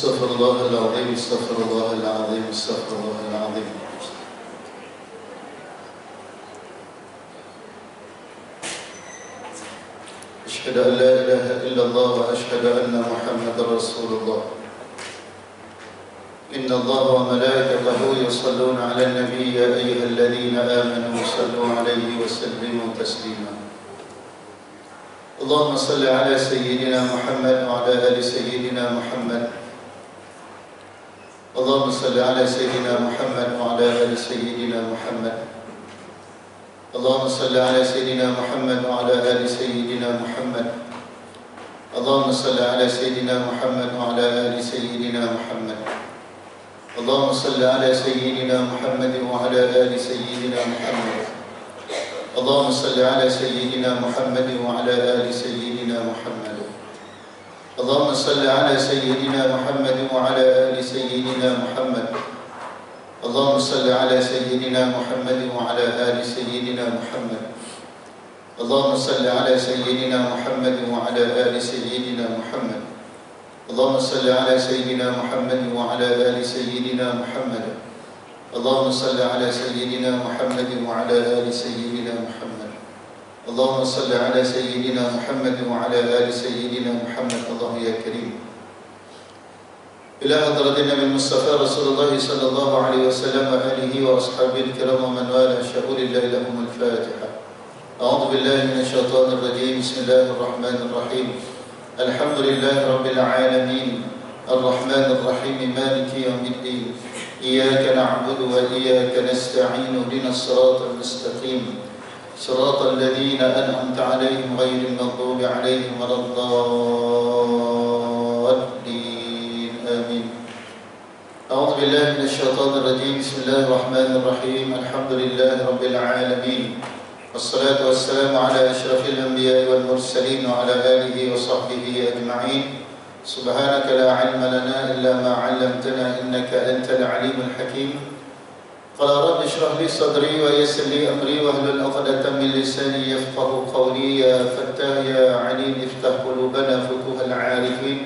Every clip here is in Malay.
استغفر الله العظيم استغفر الله العظيم استغفر الله العظيم. أشهد أن لا إله إلا الله وأشهد أن محمدا رسول الله. إن الله وملائكته يصلون على النبي يا أيها الذين آمنوا صلوا عليه وسلموا تسليما. اللهم صل على سيدنا محمد وعلى آل سيدنا محمد. اللهم صل على سيدنا محمد وعلى آل سيدنا محمد. اللهم صل على سيدنا محمد وعلى آل سيدنا محمد. اللهم صل على سيدنا محمد وعلى آل سيدنا محمد. اللهم صل على سيدنا محمد وعلى آل سيدنا محمد. اللهم صل على سيدنا محمد وعلى آل سيدنا محمد. اللهم صل على سيدنا محمد وعلى آل سيدنا محمد. اللهم صل على سيدنا محمد وعلى آل سيدنا محمد. اللهم صل على سيدنا محمد وعلى آل سيدنا محمد. اللهم صل على سيدنا محمد وعلى آل سيدنا محمد. اللهم صل على سيدنا محمد وعلى آل سيدنا محمد. اللهم صل على سيدنا محمد وعلى آل سيدنا محمد. الله يا كريم. إلى حضرة النبي المصطفى رسول الله صلى الله عليه وسلم وآله وأصحابه الكرام ومن والاه شهور الله لهم الفاتحة. أعوذ بالله من الشيطان الرجيم. بسم الله الرحمن الرحيم. الحمد لله رب العالمين الرحمن الرحيم مالك يوم الدين. إياك نعبد وإياك نستعين اهدنا الصراط المستقيم صراط الذين أنعمت عليهم غير المغضوب عليهم ولا الضالين آمين. أعوذ بالله من الشيطان الرجيم. بسم الله الرحمن الرحيم. الحمد لله رب العالمين والصلاة والسلام على أشرف الأنبياء والمرسلين وعلى آله وصحبه أجمعين. سبحانك لا علم لنا إلا ما علمتنا إنك أنت العليم الحكيم. قال رب اشرح لي صدري ويسر لي أمري واحلل عقدة من لساني يفقه قولي. يا فتاح يا عليم افتح قلوبنا فتوح العارفين.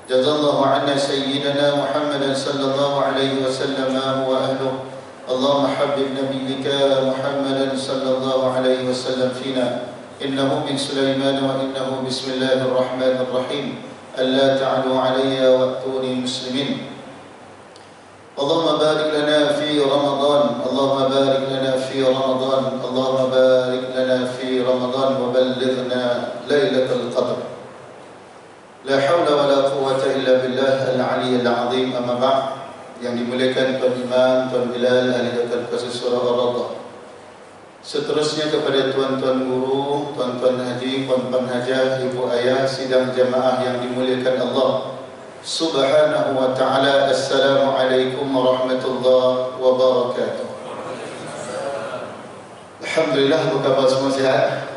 جزا الله عنا سيدنا محمدا صلى الله عليه وسلم وأهله. اللهم حبب نبيك محمدا صلى الله عليه وسلم فينا. إنه من سليمان وإنه بسم الله الرحمن الرحيم. ألا تعلوا علي وأتوني مسلمين. اللهم بارك لنا في رمضان. اللهم بارك لنا في رمضان. اللهم بارك لنا في رمضان وبلغنا ليلة القدر. لا حول ولا قوة إلا بالله العلي العظيم. أما بعد. Yang dimuliakan Tuan Imam, Tuan Bilal, ahli Datul Kasih Surah Ar-Radah. Seterusnya kepada tuan-tuan guru, tuan-tuan haji, puan-puan hajah, ibu ayah, sidang jamaah yang dimuliakan Allah Subhanahu wa ta'ala. Assalamualaikum warahmatullahi wabarakatuh. Alhamdulillah, apa khabar semua sihat?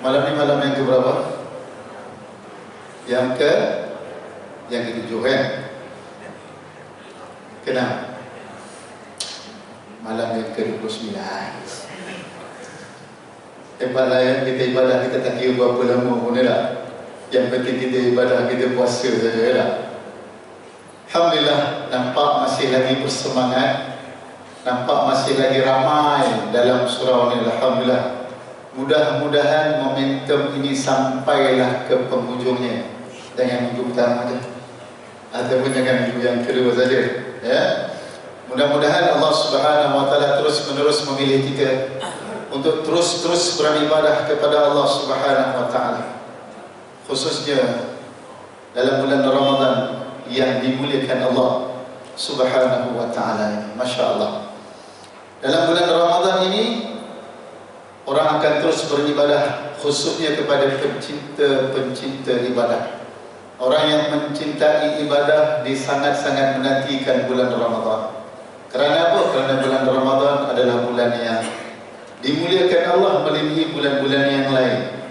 Malam ini malam yang keberapa? Yang ketujuh kan? Kenapa? Malam yang ke-29. Hebatlah ya, kita ibadah kita tak kira berapa lama pun lah. Yang penting kita ibadah, kita puasa saja lah. Alhamdulillah, nampak masih lagi bersemangat. Nampak masih lagi ramai dalam surau ini. Alhamdulillah. Mudah-mudahan momentum ini sampailah ke penghujungnya. Jangan minggu pertama saja, ataupun jangan minggu yang kedua saja. Ya, mudah-mudahan Allah Subhanahu wa ta'ala terus-menerus memilih kita untuk terus-terus beribadah kepada Allah Subhanahu wa ta'ala, khususnya dalam bulan Ramadan yang dimuliakan Allah Subhanahu wa ta'ala ini. Masya Allah, dalam bulan Ramadan ini orang akan terus beribadah, khususnya kepada pencinta-pencinta ibadah. Orang yang mencintai ibadah sangat-sangat menantikan bulan Ramadan. Kerana apa? Kerana bulan Ramadan adalah bulan yang dimuliakan Allah melebihi bulan-bulan yang lain.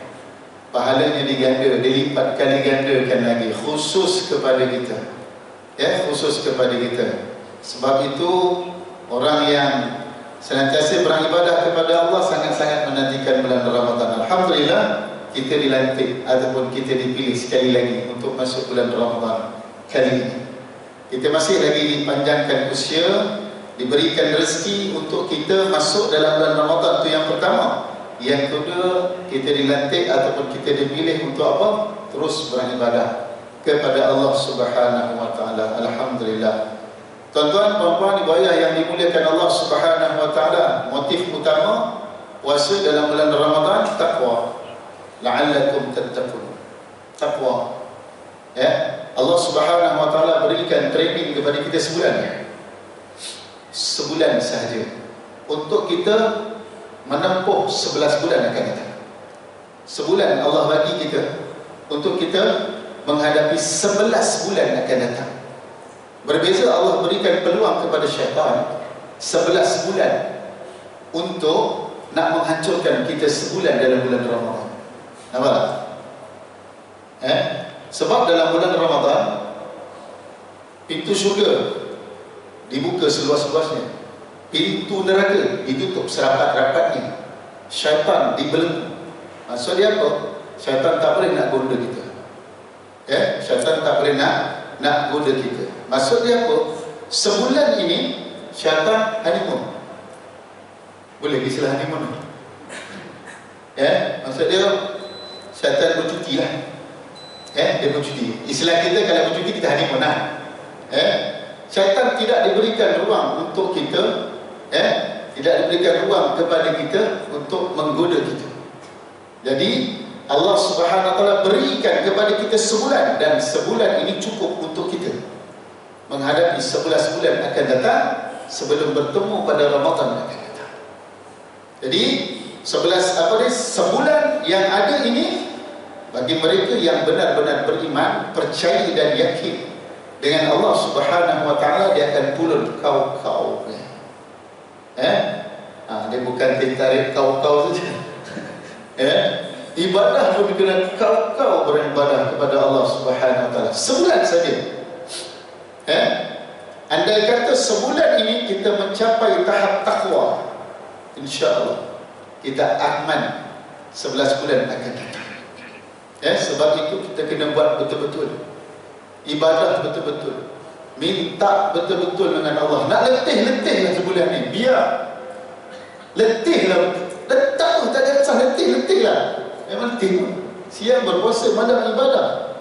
Pahalanya diganda, dilipat kali gandakan lagi, khusus kepada kita. Ya, khusus kepada kita. Sebab itu orang yang senantiasa beribadah kepada Allah sangat-sangat menantikan bulan Ramadan. Alhamdulillah, kita dilantik ataupun kita dipilih sekali lagi untuk masuk bulan Ramadan. kali ini. Kita masih lagi dipanjangkan usia, diberikan rezeki untuk kita masuk dalam bulan Ramadan, itu yang pertama. Yang kedua, kita dilantik ataupun kita dipilih untuk apa? Terus beribadah kepada Allah Subhanahu wa taala. Alhamdulillah. Tuan-tuan, puan-puan, ibu ayah yang dimuliakan Allah Subhanahu wa taala, motif utama puasa dalam bulan Ramadan takwa. La'allakum tattaqun. Takwa. Ya, Allah Subhanahu wa taala berikan training kepada kita sebulan, ya. Sebulan sahaja untuk kita menempuh 11 bulan akan datang. Sebulan Allah bagi kita untuk kita menghadapi 11 bulan akan datang. Berbeza, Allah berikan peluang kepada syaitan 11 bulan untuk nak menghancurkan kita sebulan dalam bulan Ramadan. Nampak tak? Sebab dalam bulan Ramadan pintu syurga dibuka seluas-luasnya, pintu neraka ditutup serapat-rapatnya, syaitan dibelenggu. Maksud dia apa? Syaitan tak boleh nak goda kita. Syaitan tak boleh nak goda kita. Maksud dia apa? Sebulan ini syaitan honeymoon. Boleh istilah honeymoon? Maksud dia syaitan bercuti lah. Dia bercuti. Istilah kita kalau bercuti kita honeymoon lah. Syaitan tidak diberikan ruang untuk kita, tidak diberikan ruang kepada kita untuk menggoda kita. Jadi Allah Subhanahu wa taala berikan kepada kita sebulan, dan sebulan ini cukup untuk kita menghadapi 11 bulan akan datang sebelum bertemu pada Ramadan akan datang. Jadi sebulan yang ada ini bagi mereka yang benar-benar beriman, percaya dan yakin dengan Allah Subhanahu wa taala, dia akan pulun kau-kau. Dia bukan tarik kau-kau saja. Ibadah pun kena kau-kau beribadah kepada Allah Subhanahu wa taala. Sebulan saja. Andai kata sebulan ini kita mencapai tahap takwa, insya-Allah kita aman 11 bulan akan datang. Sebab itu kita kena buat betul-betul ibadah, betul-betul minta betul-betul dengan Allah. Nak letih-letih lah sebulan ni, biar letih lah, letak tak ada rasa letih-letih lah. Memang letih pun. Siang berpuasa, malam ibadah.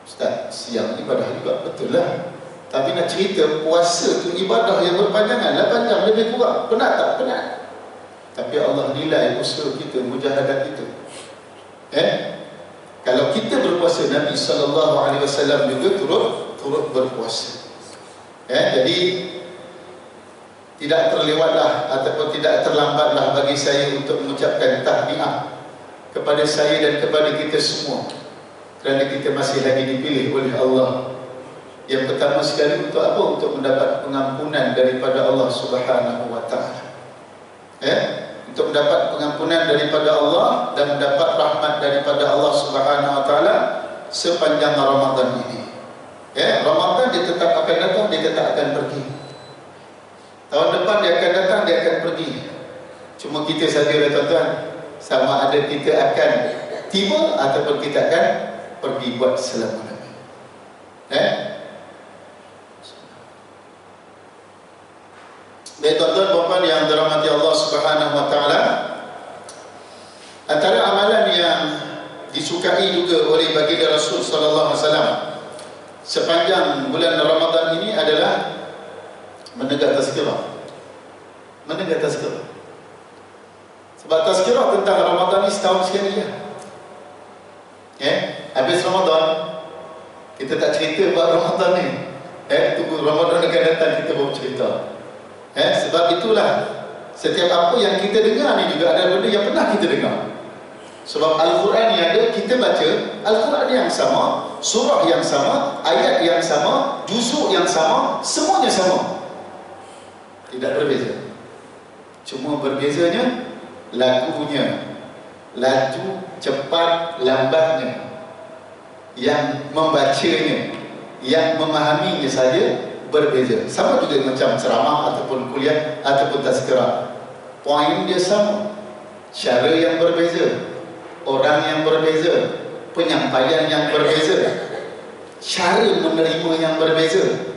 Ustaz, siang ibadah juga, betul lah. Tapi nak cerita puasa tu ibadah yang berpanjangan, 8 jam lebih kurang, penat tak? Penat. Tapi Allah nilai usaha kita, mujahadah kita. Kalau kita berpuasa, Nabi SAW juga turut berpuasa. Jadi tidak terlewatlah ataupun tidak terlambatlah bagi saya untuk mengucapkan tahniah kepada saya dan kepada kita semua, kerana kita masih lagi dipilih oleh Allah. Yang pertama sekali untuk apa? Untuk mendapat pengampunan daripada Allah Subhanahu wa taala. Untuk mendapat pengampunan daripada Allah dan mendapat rahmat daripada Allah Subhanahu wa taala sepanjang Ramadan ini. Ramadan dia tetap akan datang, dia tetap akan pergi. Tahun depan dia akan datang, dia akan pergi. Cuma kita saja, tuan-tuan, sama ada kita akan tiba ataupun kita akan pergi buat selama-lamanya. Baik, tuan-tuan, puan-puan yang dirahmati Allah Subhanahu wa taala, antara amalan yang disukai juga oleh baginda Rasul sallallahu alaihi wasallam sepanjang bulan Ramadan ini adalah menegak tazkirah. Menegak tazkirah. Sebab tazkirah tentang Ramadan ini setahun sekali ya. Habis Ramadan kita tak cerita buat Ramadan ni. Tunggu Ramadan akan datang kita baru cerita. Sebab itulah setiap apa yang kita dengar ni juga ada benda yang pernah kita dengar. Sebab Al-Quran yang ada, kita baca Al-Quran yang sama, surah yang sama, ayat yang sama, juzuk yang sama, semuanya sama. Tidak berbeza. Cuma berbezanya lagunya, laju, cepat, lambatnya. Yang membacanya, yang memahaminya saja berbeza. Sama juga macam ceramah ataupun kuliah ataupun tazkirah. Poin dia sama, cara yang berbeza, orang yang berbeza, penyampaian yang berbeza. cara menerima yang berbeza,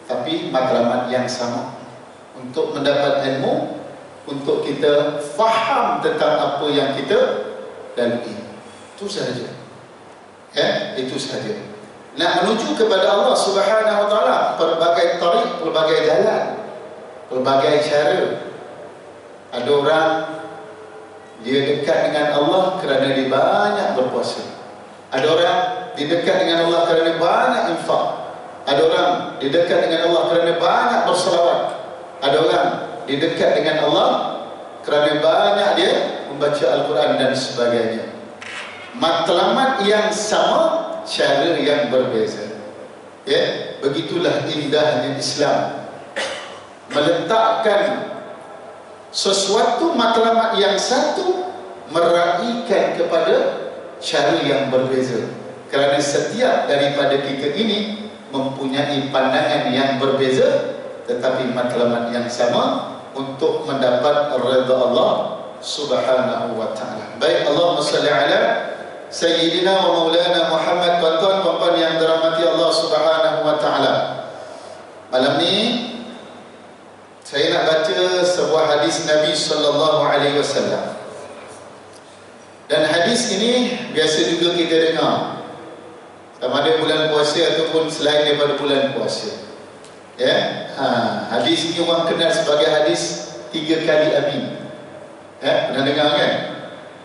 tapi matlamat yang sama, untuk mendapat ilmu, untuk kita faham tentang apa yang kita lalui. Itu sahaja. Itu sahaja. Nak menuju kepada Allah Subhanahu wa taala, pelbagai tarik, pelbagai jalan, pelbagai cara. Ada orang dia dekat dengan Allah kerana dia banyak berpuasa. Ada orang dia dekat dengan Allah kerana banyak infak. Ada orang dia dekat dengan Allah kerana banyak berselawat. Ada orang dia dekat dengan Allah kerana banyak dia membaca Al-Quran dan sebagainya. Matlamat yang sama, cara yang berbeza. Begitulah indahnya Islam, meletakkan sesuatu matlamat yang satu, meraihkan kepada cara yang berbeza. Kerana setiap daripada kita ini mempunyai pandangan yang berbeza, tetapi matlamat yang sama untuk mendapat redha Allah Subhanahu wa taala. Baik, Allahumma salli ala Sayyidina wa Maulana Muhammad. Tuan-tuan, puan-puan yang dirahmati Allah Subhanahu wa taala, malam ni saya nak baca sebuah hadis Nabi sallallahu alaihi wasallam. Dan hadis ini biasa juga kita dengar, sama ada bulan puasa ataupun selain daripada bulan puasa. Hadis ini orang kenal sebagai hadis 3 kali amin. Pernah dengar kan?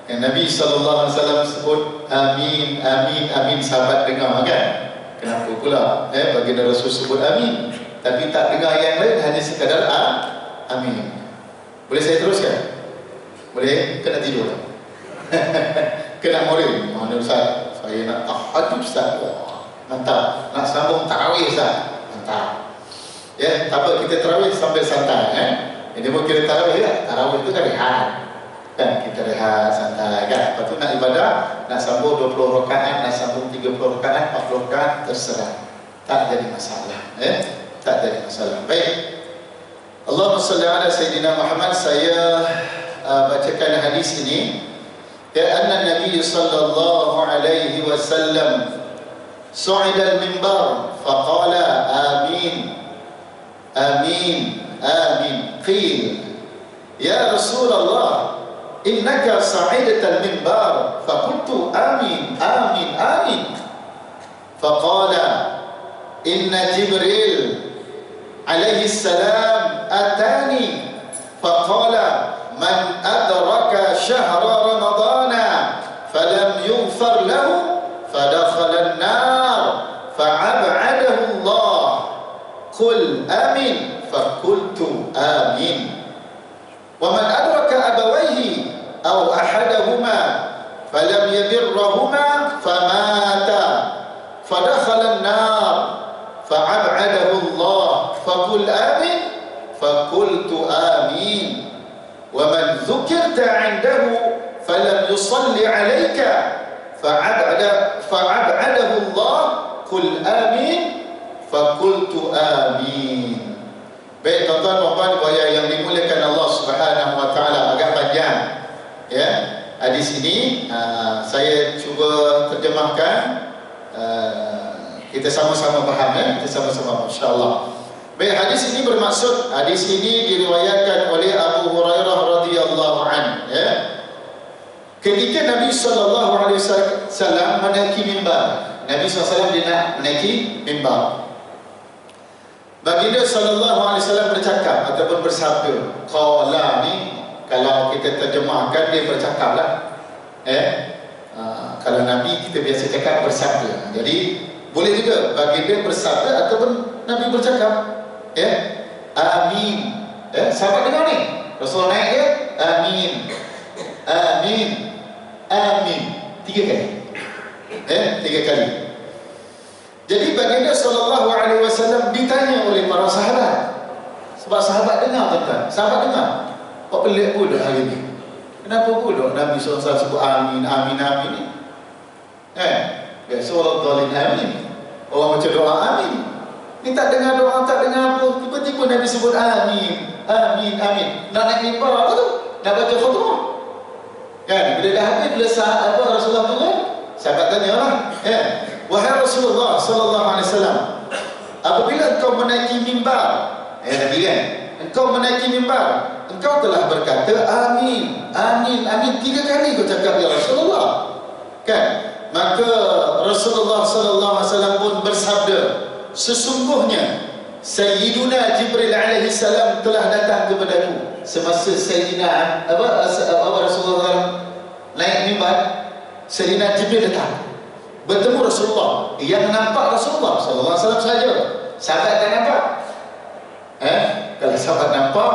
Yang Nabi SAW sebut amin, amin, amin. Sahabat dengar kan? Kenapa pula baginda Rasul sebut amin, tapi tak dengar yang lain, hanya sekadar amin. Boleh saya teruskan? Boleh? Kena tidur tak? Kena murid? Mana Ustaz? Saya nak tahajud Ustaz. Mantap. Nak sambung tarawih Ustaz? Mantap. Tak apa, kita tarawih sambil santai. Ini mau kira tarawih tak? Tarawih itu kan rehat kan, kita rehat santai kan. Lepas tu nak ibadah, nak sambung 20 rakaat, nak sambung 30 rakaat, 40 rakaat, terserah, tak jadi masalah. Tak jadi masalah. Baik, Allahumma salli ala Sayyidina Muhammad. Saya bacakan hadis ini. Anna Nabi sallallahu alaihi wasallam su'ida al-minbar faqala amin amin amin. Qil ya Rasulullah innaka sa'idta al-minbar, faqultu amin amin amin. Faqala inna Jibril alaihi salam atani faqala man adraka syahra ramadana falam yughfar lahu fadakhala an-nar fa'ab'adahu Allah. Qul amin faqultu amin. Wa man adraka abawayhi aw ahadahuma falam yabirrahuma famata fadakhala an-nar fa'ab'adahu Allah. Faqul amin faqultu amin. Wa man dzukirta 'indahu falam yusalli 'alaika fa'ab'adahu Allah. Qul amin faqultu amin. Baik, tuan-tuan dan puan-puan yang dimuliakan Allah Subhanahu wa taala, agak panjang hadis ini. Saya cuba terjemahkan, kita sama-sama faham kita sama-sama insya-Allah. Baik, hadis ini bermaksud, hadis ini diriwayatkan oleh Abu Hurairah radhiyallahu anhu. Ketika Nabi sallallahu alaihi wasallam menaiki mimbar, Nabi SAW dia nak menaiki mimbar, baginda sallallahu alaihi wasallam bercakap ataupun bersabda. Qala ni kalau kita terjemahkan dia bercakap lah. Kalau Nabi kita biasa cakap bersabda. Jadi boleh juga baginda bersabda ataupun Nabi bercakap. Amin. Sahabat dengar ni, Rasulullah naik dia amin amin amin 3 kali. 3 kali. Jadi baginda sallallahu alaihi wasallam ditanya oleh para sahabat. Sebab sahabat dengar, tuan-tuan. Sahabat dengar. Kok pelik pula hari ni? Kenapa pula Nabi SAW sebut amin amin amin ni? Biasa orang zalim amin. Orang macam doa amin. Ni tak dengar doa, tak dengar apa, tiba-tiba Nabi sebut amin amin amin. Nak naik mimbar apa tu? Nak baca khutbah kan? Bila dah habis, bila Rasulullah turun, sahabat tanya lah, wahai Rasulullah sallallahu alaihi wasallam, apabila engkau menaiki mimbar, Nabi kan, engkau menaiki mimbar, engkau telah berkata amin, amin, amin 3 kali kau cakap ya Rasulullah. Kan? Maka Rasulullah sallallahu alaihi wasallam pun bersabda, sesungguhnya Sayyiduna Jibril alaihi salam telah datang kepadaku semasa Sayyidina Rasulullah naik mimbar. Sayyidina Jibril datang bertemu Rasulullah, yang nampak Rasulullah sallallahu alaihi wasallam saja, sahabat tak nampak. Kalau sahabat nampak,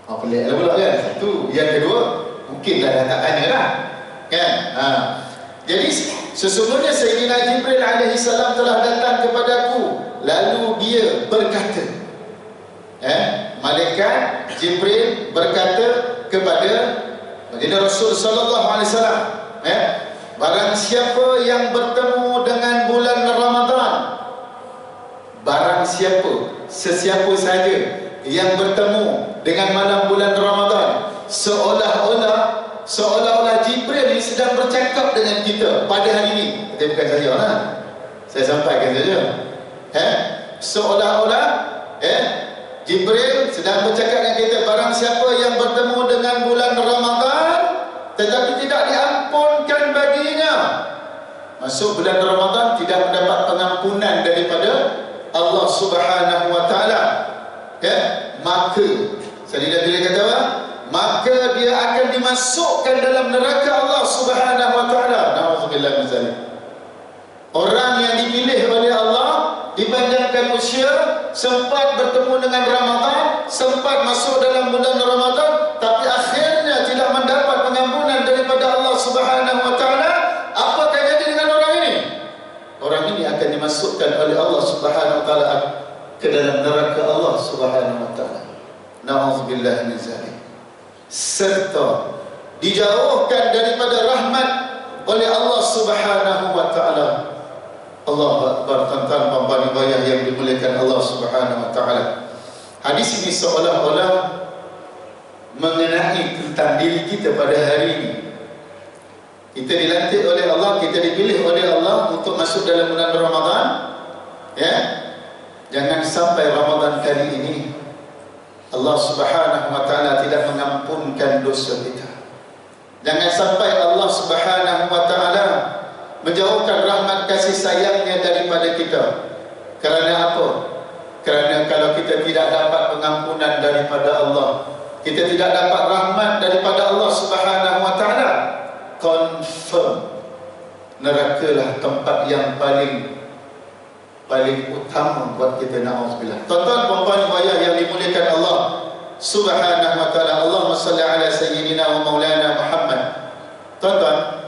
peliklah pula kan. Satu. Yang kedua, mungkinlah dah tak tanya lah kan. Jadi sesungguhnya Sayyidina Jibril alaihi salam telah datang kepadaku, lalu dia berkata, malaikat Jibril berkata kepada baginda Rasul sallallahu alaihi wasallam, barang siapa yang bertemu dengan bulan Ramadan, barang siapa, sesiapa saja yang bertemu dengan malam bulan Ramadan, seolah-olah Jibril ini sedang bercakap dengan kita pada hari ini. Tapi bukan saya lah, saya sampaikan saja. Seolah-olah Jibril sedang bercakap dengan kita, barang siapa yang bertemu dengan bulan Ramadan tetapi tidak diampunkan baginya, masuk bulan Ramadan tidak mendapat pengampunan daripada Allah Subhanahu wa taala, maka Sayyidina Jibril kata apa? Maka dia akan dimasukkan dalam neraka Allah Subhanahu wa taala. Nauzubillah min zalik. Orang yang dipilih oleh Allah, dipanjangkan usia, sempat bertemu dengan Ramadan, sempat masuk dalam bulan Ramadan, tapi akhirnya tidak mendapat pengampunan daripada Allah Subhanahu wa taala. Apa akan jadi dengan orang ini? Orang ini akan dimasukkan oleh Allah Subhanahu wa taala ke dalam neraka Allah Subhanahu wa taala. Nauzubillah min zalik. Serta dijauhkan daripada rahmat oleh Allah Subhanahu wa taala. Allahu akbar, tuan-tuan dan puan-puan yang dimuliakan Allah Subhanahu wa taala. Hadis ini seolah-olah mengenai tentang diri kita pada hari ini. Kita dilantik oleh Allah, kita dipilih oleh Allah untuk masuk dalam bulan Ramadan. Jangan sampai Ramadan kali ini Allah Subhanahu wa taala tidak mengampunkan dosa kita. Jangan sampai Allah Subhanahu wa taala menjauhkan rahmat kasih sayangnya daripada kita. Kerana apa? Kerana kalau kita tidak dapat pengampunan daripada Allah, kita tidak dapat rahmat daripada Allah Subhanahu wa taala, confirm nerakalah tempat yang paling utama buat kita. Na'udzubillah. Tuan-tuan puan-puan yang dimuliakan Allah Subhanahu wa taala, Allahumma salli ala sayyidina wa maulana Muhammad. Tuan-tuan,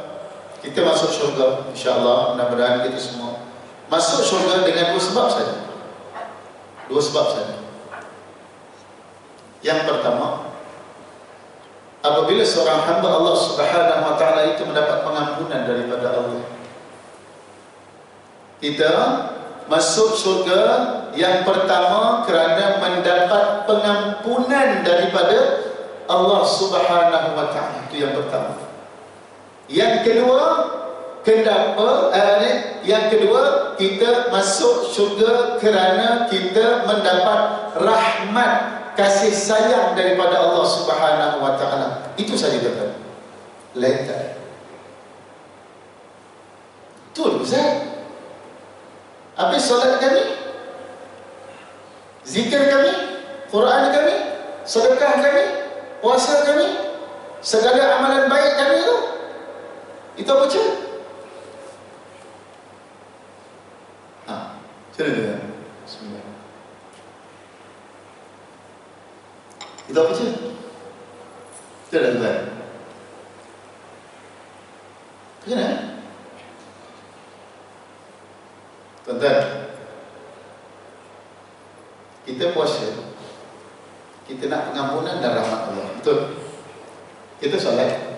kita masuk syurga insya-Allah, mudah-mudahan kita semua masuk syurga dengan 2 sebab saja. 2 sebab saja. Yang pertama, apabila seorang hamba Allah Subhanahu wa taala itu mendapat pengampunan daripada Allah. Kita masuk syurga yang pertama kerana mendapat pengampunan daripada Allah Subhanahu wa taala. Itu yang pertama. Yang kedua, kita masuk syurga kerana kita mendapat rahmat kasih sayang daripada Allah Subhanahu wa taala. Itu saja kata. Letak. Betul Ustaz? Habis solat kami, zikir kami, Quran kami, sedekah kami, puasa kami, segala amalan baik kami itu apa je? Macam mana? Bismillah. Itu apa je? Itu dah tuan. Macam mana? Tuan-tuan, kita puasa, kita nak pengampunan dan rahmat Allah. Betul? Kita solat,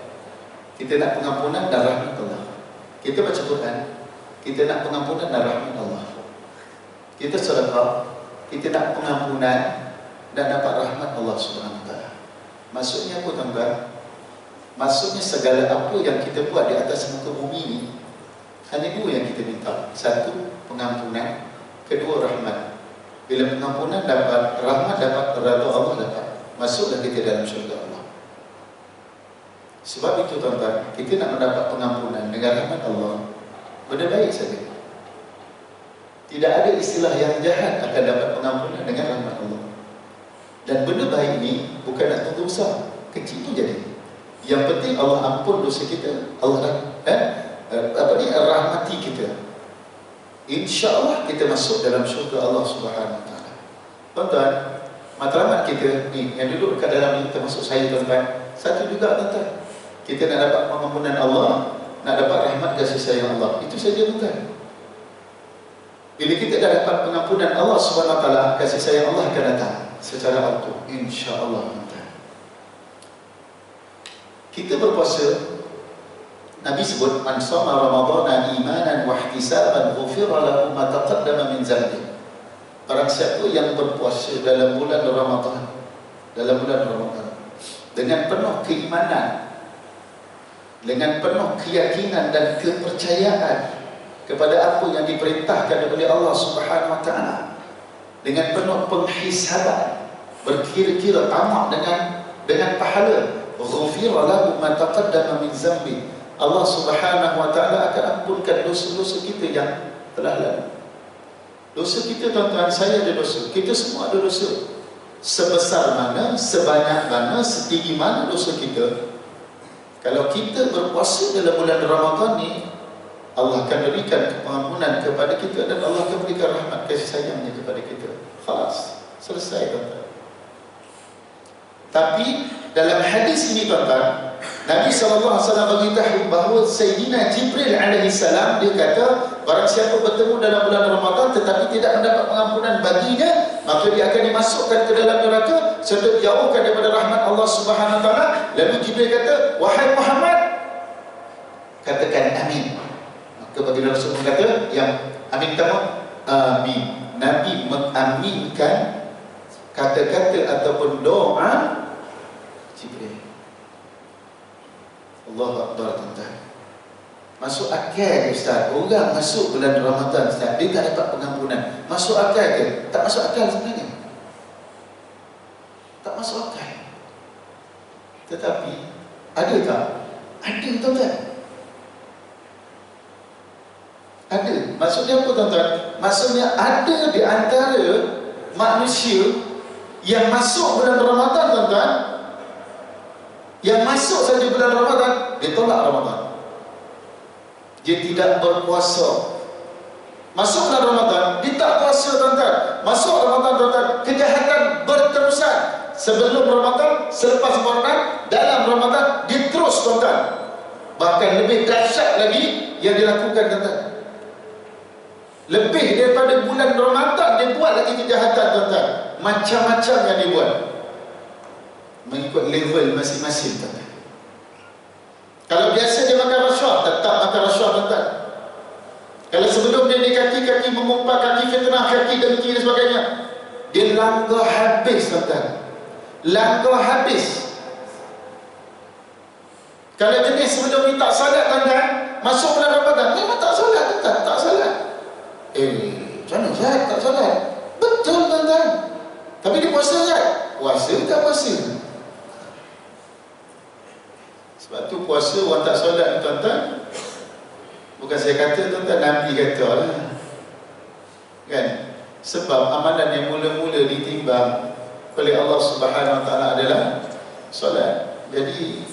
kita nak pengampunan dan rahmat Allah. Kita baca Quran, kita nak pengampunan dan rahmat Allah. Kita sedekah, kita nak pengampunan dan dapat rahmat Allah Subhanahu wa taala. Maksudnya apa tuan-tuan? Maksudnya segala apa yang kita buat di atas muka bumi ini, Hanya dua yang kita minta. Satu, pengampunan. Kedua, rahmat. Bila pengampunan dapat, rahmat dapat, redha Allah dapat, masuklah kita dalam syurga Allah. Sebab itu tuan-tuan, kita nak mendapat pengampunan dengan rahmat Allah, benda baik saja. Tidak ada istilah yang jahat akan dapat pengampunan dengan rahmat Allah. Dan benda baik ini bukan nak tunggu besar, kecil tu jadi. Yang penting Allah ampun dosa kita, Allah rahmati kita. InsyaAllah kita masuk dalam syurga Allah Subhanahu Wa Taala. Tuan-tuan, matlamat kita ni yang duduk dekat dalam ni, termasuk saya tuan-tuan, satu juga tuan-tuan, kita nak dapat pengampunan Allah, nak dapat rahmat kasih sayang Allah. Itu saja tuan-tuan. Bila kita dah dapat pengampunan Allah Subhanahu Wa Taala, kasih sayang Allah akan datang secara auto, insya-Allah. Kita berpuasa, Nabi sebut, man shoma ramadhana imanan wa ihtisaban ghufira lahu ma taqaddama min dhanbi. Barang siapa yang berpuasa dalam bulan Ramadan, dengan penuh keimanan, dengan penuh keyakinan dan kepercayaan kepada apa yang diperintahkan oleh Allah Subhanahu Wa Taala, dengan penuh penghisaban, berkira-kira tamak dengan pahala, ghufira lahu ma taqaddama min dhanbi. Allah Subhanahu Wa Taala akan ampunkan dosa-dosa kita yang telah lalu. Dosa kita tuan-tuan, saya ada dosa, kita semua ada dosa. Sebesar mana, sebanyak mana, setinggi mana dosa kita, kalau kita berpuasa dalam bulan Ramadan ni, Allah akan berikan pengampunan kepada kita dan Allah akan berikan rahmat kasih sayangnya kepada kita. Khalas, selesai tuan-tuan. Tapi dalam hadis ini tuan-tuan, Nabi SAW beritahu bahawa Sayyidina Jibril AS, dia kata, barang siapa bertemu dalam bulan Ramadan tetapi tidak mendapat pengampunan baginya, maka dia akan dimasukkan ke dalam neraka serta dijauhkan daripada rahmat Allah Subhanahu Wa Taala. Lalu Jibril kata, wahai Muhammad, katakan amin. Maka baginda Rasul kata, yang amin kamu, amin. Nabi mengaminkan kata-kata ataupun doa Jibril. Allahu Akbar tuan-tuan. Masuk akal Ustaz, orang masuk bulan Ramadan Ustaz, dia tak dapat pengampunan. Masuk akal ke? Tak masuk akal sebenarnya. Tak masuk akal. Tetapi ada tak? Ada tuan-tuan. Ada. Maksudnya apa tuan-tuan? Maksudnya ada di antara manusia yang masuk bulan Ramadan tuan-tuan, yang masuk saja bulan Ramadan, dia tolak Ramadan. Dia tidak berpuasa. Masuk bulan Ramadan, dia tak puasa tuan-tuan. Masuk Ramadan tuan-tuan, kejahatan berterusan. Sebelum Ramadan, selepas Ramadan, dalam Ramadan, dia terus tuan-tuan. Bahkan lebih dahsyat lagi yang dilakukan tuan-tuan. Lebih daripada bulan Ramadan, dia buat lagi kejahatan tuan-tuan. Macam-macam yang dia buat, mengikut level masing-masing tuan-tuan. Kalau biasa dia makan rasuah, tetap makan rasuah tuan-tuan. Kalau sebelum dia kaki memompak kaki, fitnah kaki, dengki dan sebagainya, dia langgar habis tuan-tuan. Langgar habis. Kalau jenis sebelum ni tak salat tuan-tuan, masuk bulan Ramadan, memang tak salat tuan-tuan, tak salat. Macam mana Zat tak salat? Betul tuan-tuan. Tapi dia puasa Zat? Puasa tak puasa? Sebab tu puasa orang tak solat ni tuan-tuan, bukan saya kata tuan-tuan, Nabi kata lah kan. Sebab amalan yang mula-mula ditimbang oleh Allah Subhanahu Wa Taala adalah solat. Jadi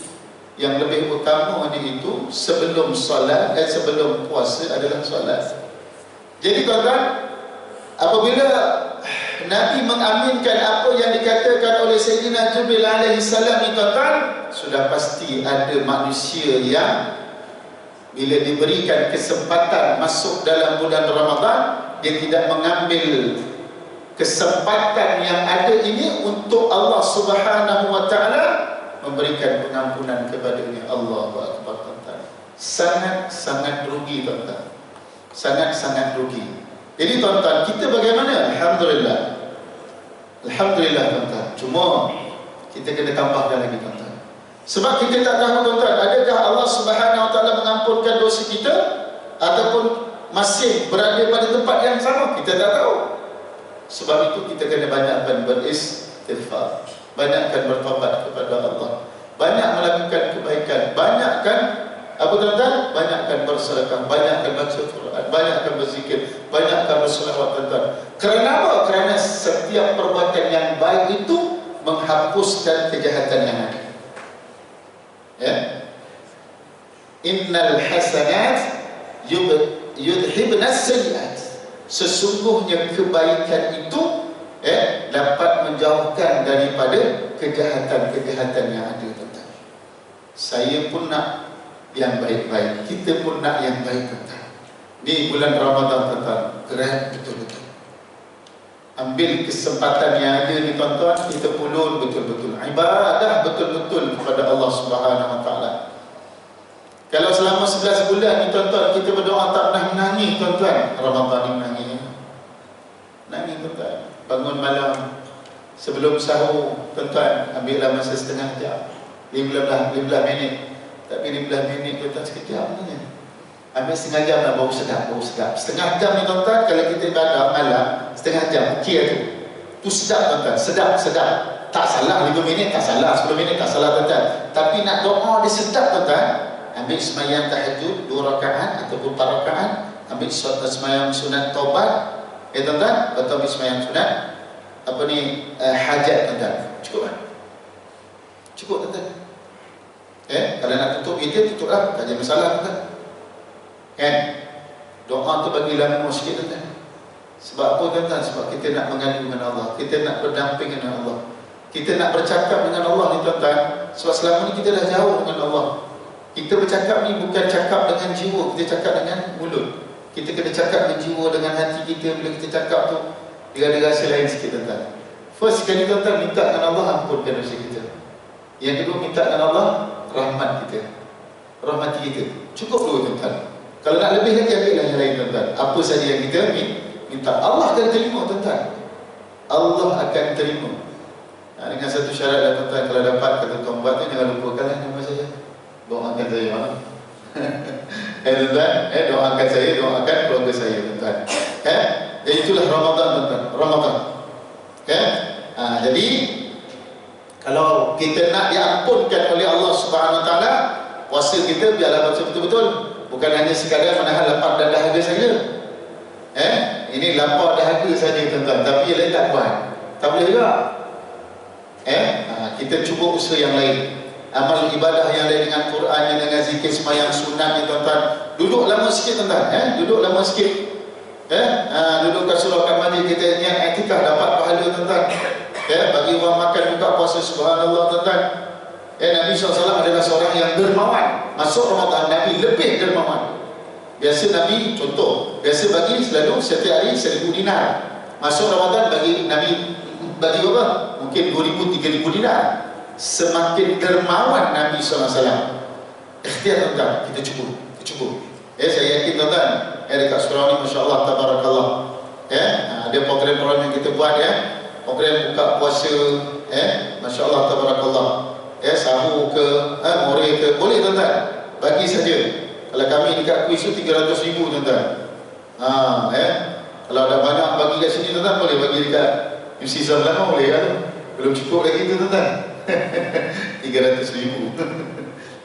yang lebih utama di itu sebelum solat dan sebelum puasa adalah solat. Jadi tuan-tuan, apabila Nabi mengaminkan apa yang dikatakan oleh Sayyidina Jibril AS ni tuan-tuan, sudah pasti ada manusia yang bila diberikan kesempatan masuk dalam bulan Ramadan, dia tidak mengambil kesempatan yang ada ini untuk Allah Subhanahu Wa Taala memberikan pengampunan kepadanya. Allahu Akbar tuan-tuan. Sangat-sangat rugi tuan-tuan. Sangat-sangat rugi. Jadi tuan-tuan, kita bagaimana? Alhamdulillah. Alhamdulillah tuan-tuan. Cuma kita kena tambahkan lagi tuan-tuan. Sebab kita tak tahu tuan-tuan, adakah Allah Subhanahu Wa Taala mengampunkan dosa kita ataupun masih berada pada tempat yang sama, kita tak tahu. Sebab itu kita kena banyakkan beristighfar, banyakkan bertaubat kepada Allah, banyak melakukan kebaikan, banyakkan apa tuan-tuan? Banyakkan bersedekah, banyakkan baca Quran, banyakkan berzikir, banyakkan berselawat tuan-tuan. Kerana apa? Kerana setiap perbuatan yang baik itu menghapuskan kejahatan yang ada. Ya. Innal hasanat yudhibna sayyi'at. Sesungguhnya kebaikan itu dapat menjauhkan daripada kejahatan-kejahatan yang ada tuan-tuan. Saya pun nak yang baik-baik, kita pun nak yang baik tuan-tuan. Ni bulan Ramadan tuan-tuan, gerak betul-betul. Ambil kesempatan yang ada ni tuan-tuan, kita pulun betul-betul ibadah betul-betul kepada Allah Subhanahu Wa Taala. Kalau selama 11 bulan ni tuan-tuan kita berdoa tak pernah menangis tuan-tuan, Ramadan ni menangis. Nangis tuan-tuan. Bangun malam sebelum sahur tuan-tuan, ambillah masa setengah jam, 15 minit. Tapi 15 minit tuan-tuan sekejap ni. Ambil setengah jam lah, bau sedap, bau sedap. Setengah jam ni tuan-tuan, kalau kita ibadah malam, setengah jam, okey tu. Tu sedap tuan-tuan, sedap. Tak salah 5 minit, tak salah 10 minit, tak salah tuan-tuan. Tapi nak doa dia sedap tuan-tuan. Ambil sembahyang tahajud 2 rakaat ataupun 4 rakaat, ambil sembahyang sunat taubat, tuan-tuan, atau ambil sembahyang sunat hajat tuan-tuan. Cukup kan? Cukup tuan-tuan. Kalau nak tutup kita, tutuplah, tak ada masalah tuan-tuan. Kan? Doa tu bagi lama sikit tuan-tuan. Sebab apa tuan-tuan? Sebab kita nak mengadu dengan Allah, kita nak berdamping dengan Allah, kita nak bercakap dengan Allah ni tuan-tuan. Sebab selama ni kita dah jauh dengan Allah. Kita bercakap ni bukan cakap dengan jiwa, kita cakap dengan mulut. Kita kena cakap dengan jiwa, dengan hati kita. Bila kita cakap tu, dia ada rasa lain sikit tuan-tuan. First sekali tuan-tuan, minta dengan Allah ampunkan dosa kita. Yang kedua, minta dengan Allah rahmat kita, rahmati kita. Cukup dulu tuan-tuan. Kalau nak lebih lagi, ambillah yang lain tuan-tuan. Apa saja yang kita minta, Allah akan terima tuan-tuan. Allah akan terima. Dengan satu syarat lah tuan-tuan, kalau dapat kata tuan buat tu, jangan lupakanlah nama saya. Doakan saya tuan-tuan, doakan saya, doakan keluarga saya tuan-tuan. Jadi itulah Ramadan tuan-tuan, Ramadan. Jadi kalau kita nak diampunkan oleh Allah Subhanahu Wa Taala, puasa kita biarlah betul-betul, bukan hanya sekadar menahan lapar dan dahaga saja. Ini lapar dahaga saja tuan-tuan, tapi yang lain tak buat, tak boleh juga. Kita cuba usaha yang lain, amal ibadah yang lain, dengan Quran, dengan zikir, sembahyang sunat ni tuan-tuan. Duduk lama sikit tuan-tuan, duduk lama sikit. Duduk kat surau Kamadi, kita niat i'tikaf, dapat pahala tuan-tuan. Bagi orang makan buka puasa, subhanallah tuan-tuan. Nabi SAW adalah seorang yang dermawan. Masuk Ramadan, Nabi lebih dermawan. Biasa Nabi, contoh, biasa bagi selalu setiap hari 1,000 dinar. Masuk Ramadan bagi Nabi, bagi apa? Mungkin 2,000, 3,000 dinar. Semakin dermawan Nabi SAW. Ikhtiar tuan-tuan, kita cuba. Saya yakin tuan-tuan, dekat surau ni Masya Allah, tabarakallah. Ada program-program yang kita buat, program buka puasa, Masya Allah, tabarakallah. Sahur ke, more ke, boleh tuan-tuan, bagi saja. Kalau kami dekat kuis tu 300,000 tuan-tuan. Kalau ada banyak bagi kat sini tuan-tuan, boleh bagi dekat MC Zamlama, boleh kan? Belum cukup lagi tu tuan-tuan. 300,000.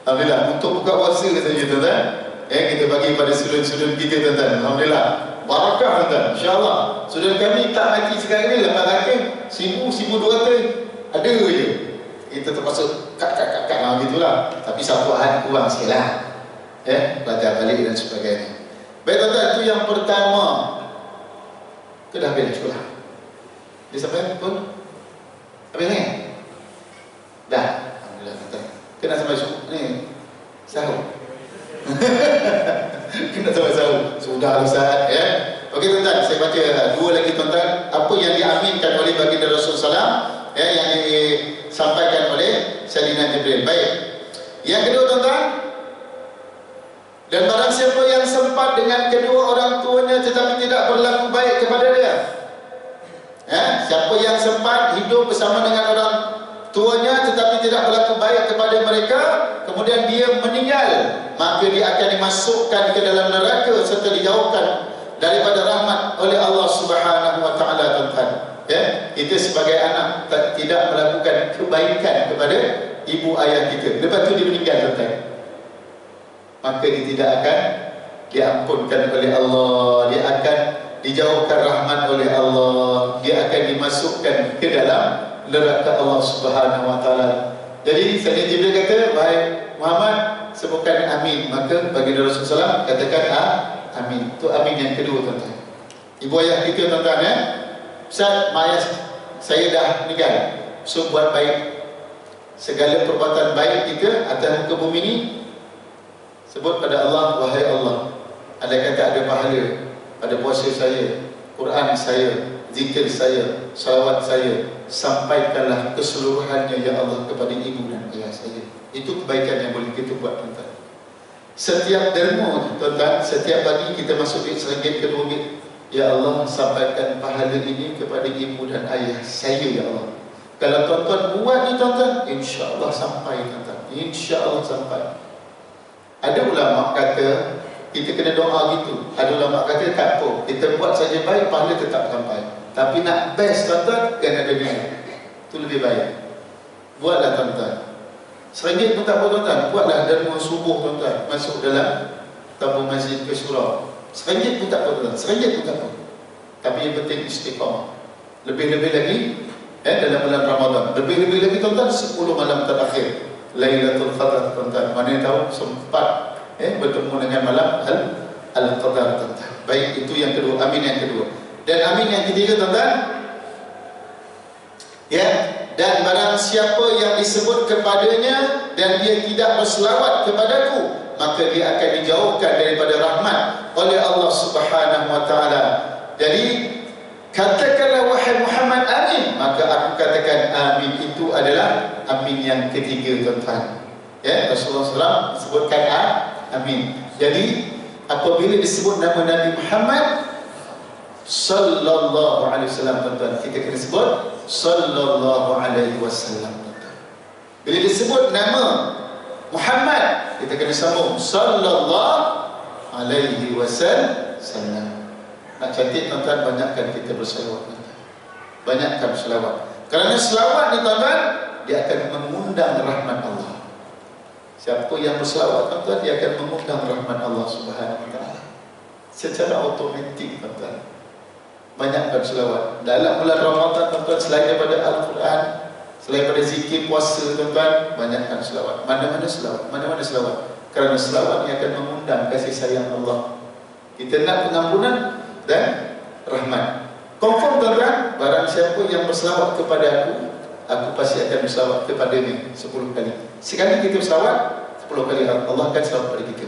Alhamdulillah, untuk buka puasa saja tuan-tuan. Kita bagi pada student-student kita tuan-tuan. Alhamdulillah, barakah tuan-tuan, insyaAllah. Student kami tak mati sekarang ni, lepas rakyat 1,000, 1,200 ada je. Kita terpaksa kat gitulah. Tapi satu hari kurang sikit lah, belajar balik dan sebagainya. Baik tuan-tuan, itu yang pertama. Kita dah habis, cukup lah. Dia sampai pun habis ni? Dah, alhamdulillah tuan-tuan. Kena sampai ni sahur. Kena sampai sahur. Sudah Ustaz, Okey tuan-tuan, saya baca dua lagi tuan-tuan. Apa yang diaminkan oleh baginda Rasulullah SAW, yang disampaikan oleh Sayyidina Jibril. Baik. Yang kedua tuan-tuan, dan barang siapa yang sempat dengan kedua orang tuanya tetapi tidak berlaku baik kepada dia. Siapa yang sempat hidup bersama dengan orang tuanya tetapi tidak berlaku baik kepada mereka, kemudian dia meninggal, maka dia akan dimasukkan ke dalam neraka serta dijauhkan daripada rahmat oleh Allah Subhanahu wa taala, tuan-tuan. Ya, kita sebagai anak tidak melakukan kebaikan kepada ibu ayah kita, lepas tu dia meninggal, tuan-tuan, maka dia tidak akan diampunkan oleh Allah, dia akan dijauhkan rahmat oleh Allah, dia akan dimasukkan ke dalam neraka Allah Subhanahu wa taala. Jadi Sayyidina Jibril kata, "Wahai Muhammad, sebutkan amin." Maka baginda Rasulullah SAW katakan amin. Itu amin yang kedua, tuan-tuan. Ibu ayah kita, tuan-tuan, ya. Ustaz, mak ayah saya dah meninggal, so buat baik. Segala perbuatan baik kita atas muka bumi ini, sebut pada Allah, "Wahai Allah, ada kata ada pahala pada puasa saya, Quran saya, zikir saya, salawat saya, sampaikanlah keseluruhannya ya Allah kepada ibu dan ayah saya." Itu kebaikan yang boleh kita buat, tuan-tuan. Setiap derma, tuan-tuan, setiap pagi kita masuk duit RM1 ke RM2, ya Allah, sampaikan pahala ini kepada ibu dan ayah saya ya Allah. Kalau tuan-tuan buat ni, tuan-tuan, insya-Allah sampai, tuan-tuan, insya-Allah sampai. Ada ulama kata kita kena doa gitu. Ada ulama kata tak apa, kita buat saja baik, pahala tetap sampai. Tapi nak best, tuan-tuan, kena ada duit. Itu lebih baik. Buatlah, tuan-tuan. RM1 pun tak apa, tuan-tuan. Buatlah derma subuh, tuan-tuan, masuk dalam tabung masjid ke surau. RM1 pun tak apa, tuan-tuan. RM1 pun tak apa. Tapi yang penting istiqamah. Lebih-lebih lagi dalam bulan Ramadan. Lebih-lebih lagi, tuan-tuan, 10 malam terakhir Lailatul Qadar, tuan-tuan. Mana yang tahu sempat bertemu dengan malam Al-Qadar, tuan-tuan. Baik, itu yang kedua, amin yang kedua. Dan amin yang ketiga, tuan-tuan, ya, dan barang siapa yang disebut kepadanya dan dia tidak berselawat kepadaku, maka dia akan dijauhkan daripada rahmat oleh Allah Subhanahu wa taala. Jadi katakanlah wahai Muhammad amin, maka aku katakan amin. Itu adalah amin yang ketiga, tuan-tuan. Ya, Rasulullah SAW sebutkan amin. Jadi apabila disebut nama Nabi Muhammad sallallahu alaihi wasallam, tuan-tuan, kita kena sebut sallallahu alaihi wasallam, tuan-tuan. Bila disebut nama Muhammad, kita kena sambung sallallahu alaihi wasallam. Nak cantik, tuan-tuan, banyakkan kita berselawat, tuan-tuan. Banyakkan selawat. Kerana selawat ni, tuan-tuan, dia akan mengundang rahmat Allah. Siapa yang berselawat, tuan-tuan, dia akan mengundang rahmat Allah Subhanahu wa taala secara automatik, tuan-tuan. Banyakkan selawat. Dalam bulan Ramadan, tuan-tuan, selain daripada Al-Quran, selain daripada zikir puasa, tuan-tuan, banyakkan selawat. Mana-mana selawat, mana-mana selawat. Kerana selawat yang akan mengundang kasih sayang Allah. Kita nak pengampunan dan rahmat. Confirm, tuan-tuan, barang siapa yang berselawat kepada aku pasti akan berselawat kepadanya 10 kali. Sekali kita berselawat, 10 kali Allah akan selawat kepada kita.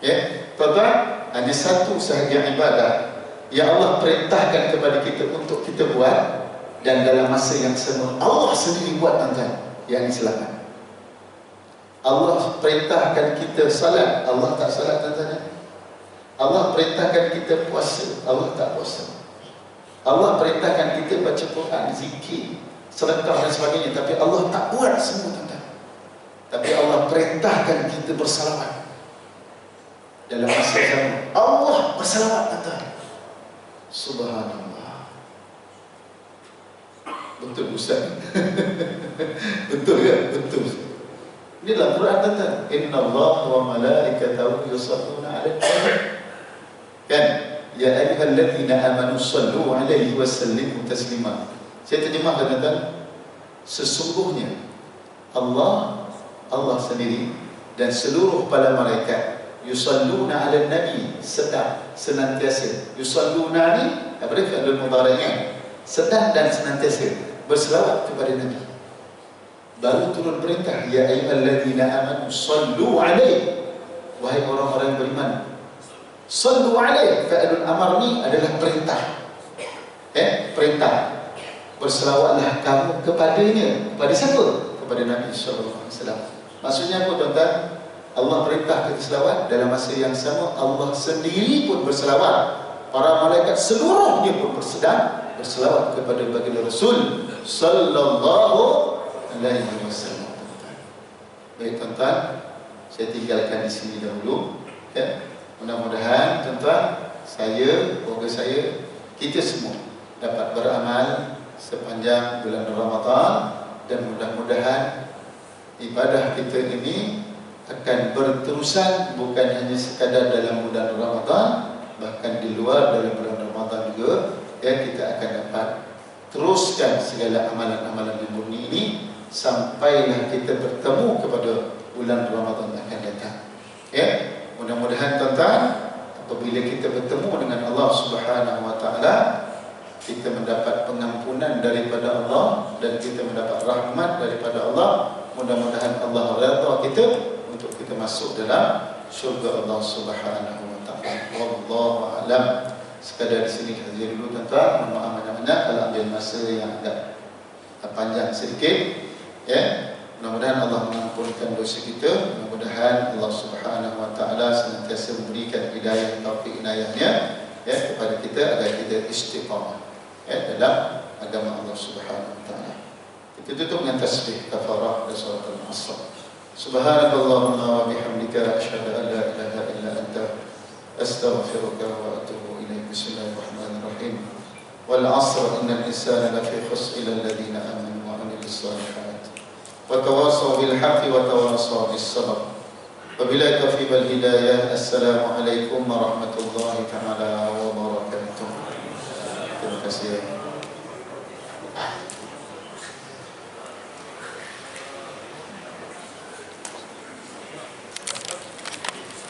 Ya, tuan-tuan, hanya satu sahaja ibadah yang Allah perintahkan kepada kita untuk kita buat, dan dalam masa yang sama Allah sendiri buat, tuan-tuan, yang selamat. Allah perintahkan kita salat, Allah tak salat, tuan-tuan. Allah perintahkan kita puasa, Allah tak puasa. Allah perintahkan kita baca Quran, zikir, sedekah dan sebagainya, tapi Allah tak buat semua, tuan-tuan. Tapi Allah perintahkan kita bersalawat. Dalam masa sama Allah bersalawat, tuan-tuan. Subhanallah. Betul, Ustaz? Betul ke? Betul. Ini dalam Quran, tuan-tuan. Innallaha wa malaikatahu yusalluna 'alan nabi. Kan? Ya ayyuhalladzina amanu sallu 'alaihi wa sallimu taslima. Saya terjemahkan, tuan-tuan. Sesungguhnya Allah sendiri dan seluruh para malaikat yusalluna 'alan nabi, sedang senantiasa. Yusalluna ni apa dia? Fi'il mudhari'nya. Sedang dan senantiasa berselawat kepada Nabi. Baru turun perintah, ya ayyuhalladzina amanu sallu 'alaihi, wahai orang-orang yang beriman, sallu 'alaihi. Fi'il amar ni adalah perintah. Perintah. Berselawatlah kamu kepadanya. Kepada siapa? Kepada Nabi sallallahu alaihi wasallam. Maksudnya apa, tuan-tuan? Allah perintah kita selawat, dalam masa yang sama Allah sendiri pun berselawat. Para malaikat seluruhnya pun berselawat kepada baginda Rasul sallallahu alaihi wasallam. Baik tuan-tuan, saya tinggalkan di sini dahulu. Ya. Mudah-mudahan tuan-tuan, saya, keluarga saya, kita semua dapat beramal sepanjang bulan Ramadan, dan mudah-mudahan ibadah kita ini akan berterusan, bukan hanya sekadar dalam bulan Ramadan, bahkan di luar dalam bulan Ramadan juga. Ya, kita akan dapat teruskan segala amalan-amalan yang murni ini sampailah kita bertemu kepada bulan Ramadan yang akan datang. Ya, mudah-mudahan tuan-tuan, apabila kita bertemu dengan Allah Subhanahu wa taala, kita mendapat pengampunan daripada Allah dan kita mendapat rahmat daripada Allah. Mudah-mudahan Allah redha kita untuk kita masuk dalam syurga Allah Subhanahu wa taala. Wallahu a'lam. Sekadar di sini saja dulu tuan-tuan. Mohon maaf banyak-banyak kalau ambil masa yang agak panjang sedikit. Ya. Mudah-mudahan Allah mengampunkan dosa kita. Mudah-mudahan Allah Subhanahu wa taala senantiasa memberikan hidayah taufik inayahnya, ya, kepada kita agar kita istiqamah, ya, dalam agama Allah Subhanahu wa taala. Kita tutup dengan tasbih kafarah dan salat al-asr. Subhanakallahumma wa bihamdika asyhadu an la ilaha illa anta astaghfiruka wa atubu ilaik. Bismillahirrahmanirrahim. Wal 'asr innal insana lafi khusr illa alladhina amanu wa 'amilus shalihat wa tawasaw bil haqqi wa tawasaw bis sabr. Wabillahi taufiq wal hidayah. Assalamualaikum warahmatullahi taala wabarakatuh. Terima kasih.